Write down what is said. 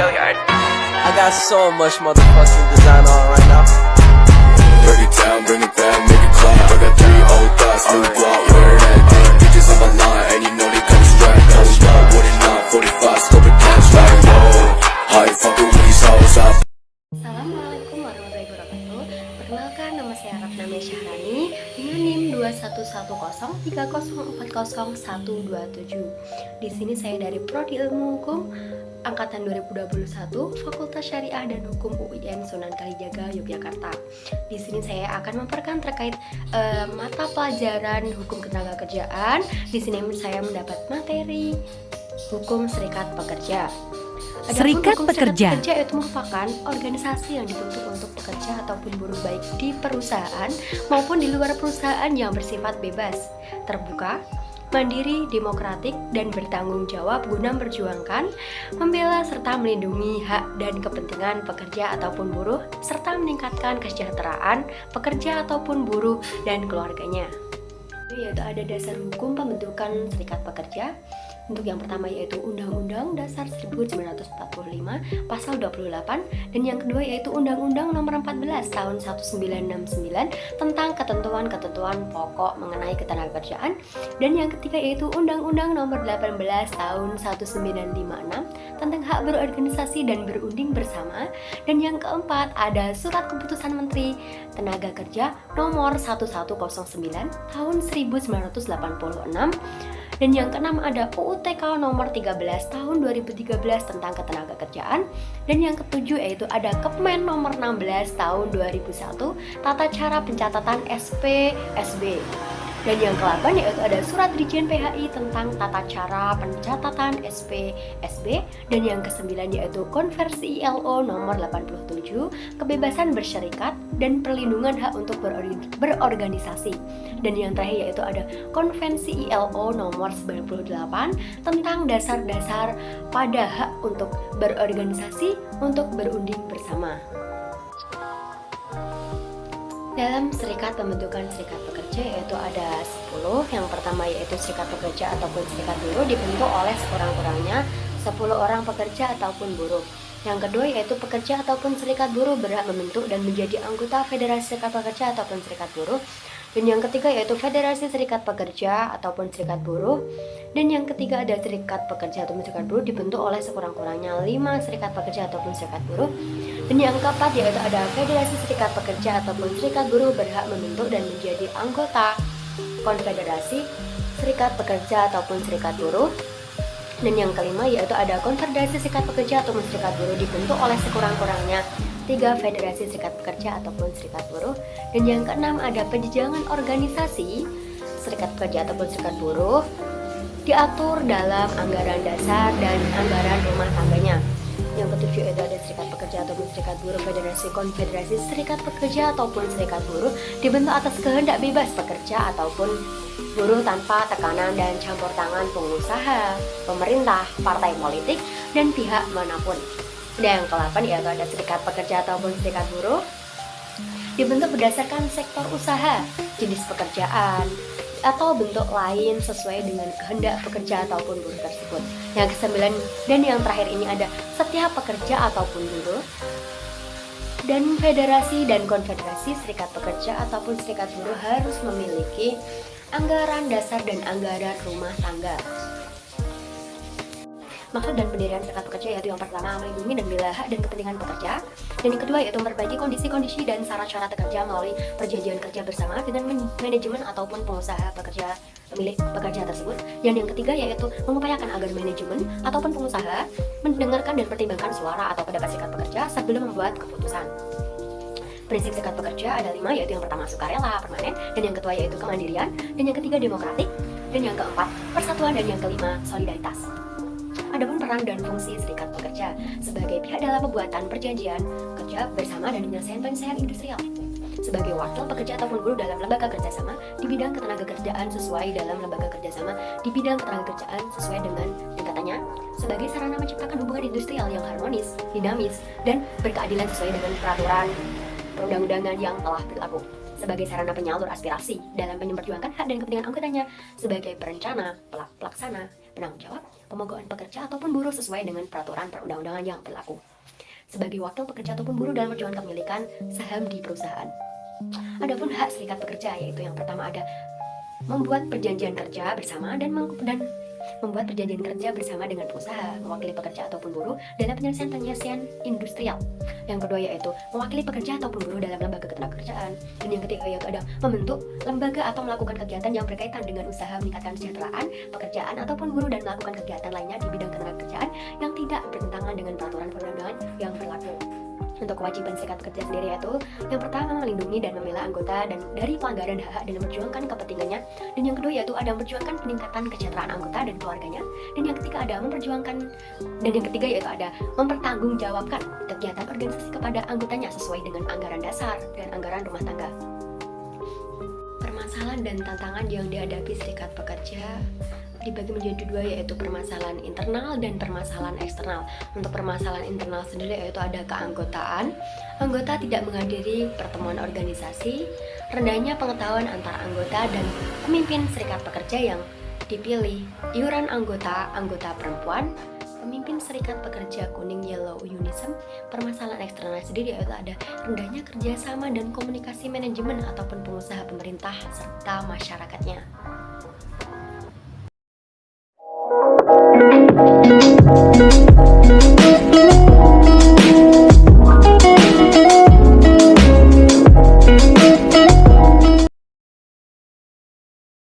I got so much motherfucking design on right now. Break it down, bring it back, make it clap. I got 3 old thoughts, new guap, wear that thing. Bitches on my line, and you know they come strapped. Hold up, what it not, 45, scope it cash like whoa. How you fucking with these hoes up? Assalamualaikum warahmatullahi wabarakatuh. Perkenalkan, nama saya Rafname Syahrani dengan NIM 211030404027. Di sini saya dari Prodi Ilmu Hukum angkatan 2021, Fakultas Syariah dan Hukum UIN Sunan Kalijaga, Yogyakarta. Di sini saya akan memperkenalkan terkait mata pelajaran hukum ketenagakerjaan. Di sini saya mendapat materi hukum serikat pekerja. Serikat pekerja itu merupakan organisasi yang dibentuk untuk pekerja ataupun buruh baik di perusahaan maupun di luar perusahaan yang bersifat bebas, terbuka, mandiri, demokratik, dan bertanggung jawab guna memperjuangkan, membela, serta melindungi hak dan kepentingan pekerja ataupun buruh, serta meningkatkan kesejahteraan pekerja ataupun buruh dan keluarganya. Yaitu ada dasar hukum pembentukan serikat pekerja. Untuk yang pertama yaitu Undang-Undang Dasar 1945 Pasal 28, dan yang kedua yaitu Undang-Undang Nomor 14 Tahun 1969 tentang ketentuan-ketentuan pokok mengenai ketenagakerjaan, dan yang ketiga yaitu Undang-Undang Nomor 18 Tahun 1956 tentang hak berorganisasi dan berunding bersama, dan yang keempat ada Surat Keputusan Menteri Tenaga Kerja Nomor 1109 Tahun 1986, dan yang keenam ada UU-TK nomor 13 tahun 2013 tentang ketenagakerjaan, dan yang ketujuh yaitu ada Kepmen nomor 16 tahun 2001 tata cara pencatatan SP/SB, dan yang ke-8 yaitu ada Surat Dirjen PHI tentang tata cara pencatatan SP/SB, dan yang ke-9 yaitu Konvensi ILO nomor 87 kebebasan berserikat dan perlindungan hak untuk berorganisasi, dan yang terakhir yaitu ada Konvensi ILO nomor 98 tentang dasar-dasar pada hak untuk berorganisasi untuk berunding bersama. Dalam serikat pembentukan serikat pekerja yaitu ada 10. Yang pertama yaitu serikat pekerja ataupun serikat buruh dibentuk oleh sekurang-kurangnya 10 orang pekerja ataupun buruh. Yang kedua yaitu pekerja ataupun serikat buruh berhak membentuk dan menjadi anggota federasi serikat pekerja ataupun serikat buruh. Dan yang ketiga yaitu federasi serikat pekerja ataupun serikat buruh. Dan yang ketiga ada serikat pekerja ataupun serikat buruh dibentuk oleh sekurang-kurangnya 5 serikat pekerja ataupun serikat buruh. Dan yang keempat yaitu ada federasi serikat pekerja ataupun serikat buruh berhak membentuk dan menjadi anggota konfederasi serikat pekerja ataupun serikat buruh. Dan yang kelima yaitu ada konfederasi serikat pekerja ataupun serikat buruh dibentuk oleh sekurang-kurangnya 3 federasi serikat pekerja ataupun serikat buruh. Dan yang keenam ada penjenjangan organisasi serikat pekerja ataupun serikat buruh diatur dalam anggaran dasar dan anggaran rumah tangganya. Yang ketujuh itu ada serikat pekerja ataupun serikat buruh federasi konfederasi serikat pekerja ataupun serikat buruh dibentuk atas kehendak bebas pekerja ataupun buruh tanpa tekanan dan campur tangan pengusaha, pemerintah, partai politik, dan pihak manapun. Dan yang ke-8 yaitu ada serikat pekerja ataupun serikat buruh dibentuk berdasarkan sektor usaha, jenis pekerjaan, atau bentuk lain sesuai dengan kehendak pekerja ataupun buruh tersebut. Yang ke-9 dan yang terakhir ini ada setiap pekerja ataupun buruh dan federasi dan konfederasi serikat pekerja ataupun serikat buruh harus memiliki anggaran dasar dan anggaran rumah tangga. Maksud dan pendirian serikat pekerja yaitu yang pertama melindungi dan membela hak dan kepentingan pekerja, dan yang kedua yaitu memperbaiki kondisi-kondisi dan syarat-syarat kerja melalui perjanjian kerja bersama dengan manajemen ataupun pengusaha pekerja milik pekerja tersebut, dan yang ketiga yaitu mengupayakan agar manajemen ataupun pengusaha mendengarkan dan pertimbangkan suara atau pendapat serikat pekerja sebelum membuat keputusan. Prinsip serikat pekerja ada 5 yaitu yang pertama sukarela, permanen, dan yang kedua yaitu kemandirian, dan yang ketiga demokratik, dan yang keempat persatuan, dan yang kelima solidaritas. Adapun peran dan fungsi serikat pekerja sebagai pihak dalam pembuatan perjanjian kerja bersama dan penyelesaian industrial, sebagai wakil pekerja ataupun buruh dalam lembaga kerjasama di bidang ketenagakerjaan sesuai dalam lembaga kerjasama di bidang ketenagakerjaan sesuai dengan tingkatannya, sebagai sarana menciptakan hubungan industrial yang harmonis, dinamis, dan berkeadilan sesuai dengan peraturan perundang-undangan yang telah berlaku, sebagai sarana penyalur aspirasi dalam memperjuangkan hak dan kepentingan anggotanya, sebagai perencana, pelaksana, penanggung jawab, pemogokan pekerja ataupun buruh sesuai dengan peraturan perundang-undangan yang berlaku. Sebagai wakil pekerja ataupun buruh dalam perjuangan kepemilikan saham di perusahaan. Adapun hak serikat pekerja, yaitu yang pertama ada membuat perjanjian kerja bersama dan membuat perjanjian kerja bersama dengan pengusaha, mewakili pekerja ataupun buruh dalam penyelesaian industrial. Yang kedua yaitu mewakili pekerja ataupun buruh dalam lembaga ketenagakerjaan. Dan yang ketiga yaitu ada membentuk lembaga atau melakukan kegiatan yang berkaitan dengan usaha meningkatkan kesejahteraan pekerjaan ataupun buruh dan melakukan kegiatan lainnya di bidang ketenagakerjaan yang tidak bertentangan dengan peraturan perundang-undangan yang berlaku. Untuk kewajiban serikat pekerja sendiri yaitu yang pertama melindungi dan membela anggota dan dari pelanggaran hak-hak dan memperjuangkan kepentingannya, dan yang kedua yaitu ada memperjuangkan peningkatan kesejahteraan anggota dan keluarganya, dan yang ketiga yaitu ada mempertanggungjawabkan kegiatan organisasi kepada anggotanya sesuai dengan anggaran dasar dan anggaran rumah tangga. Permasalahan dan tantangan yang dihadapi serikat pekerja dibagi menjadi dua, yaitu permasalahan internal dan permasalahan eksternal. Untuk permasalahan internal sendiri yaitu ada keanggotaan, anggota tidak menghadiri pertemuan organisasi, rendahnya pengetahuan antar anggota dan pemimpin serikat pekerja yang dipilih, iuran anggota perempuan, pemimpin serikat pekerja kuning yellow unism. Permasalahan eksternal sendiri yaitu ada rendahnya kerjasama dan komunikasi manajemen ataupun pengusaha pemerintah serta masyarakatnya.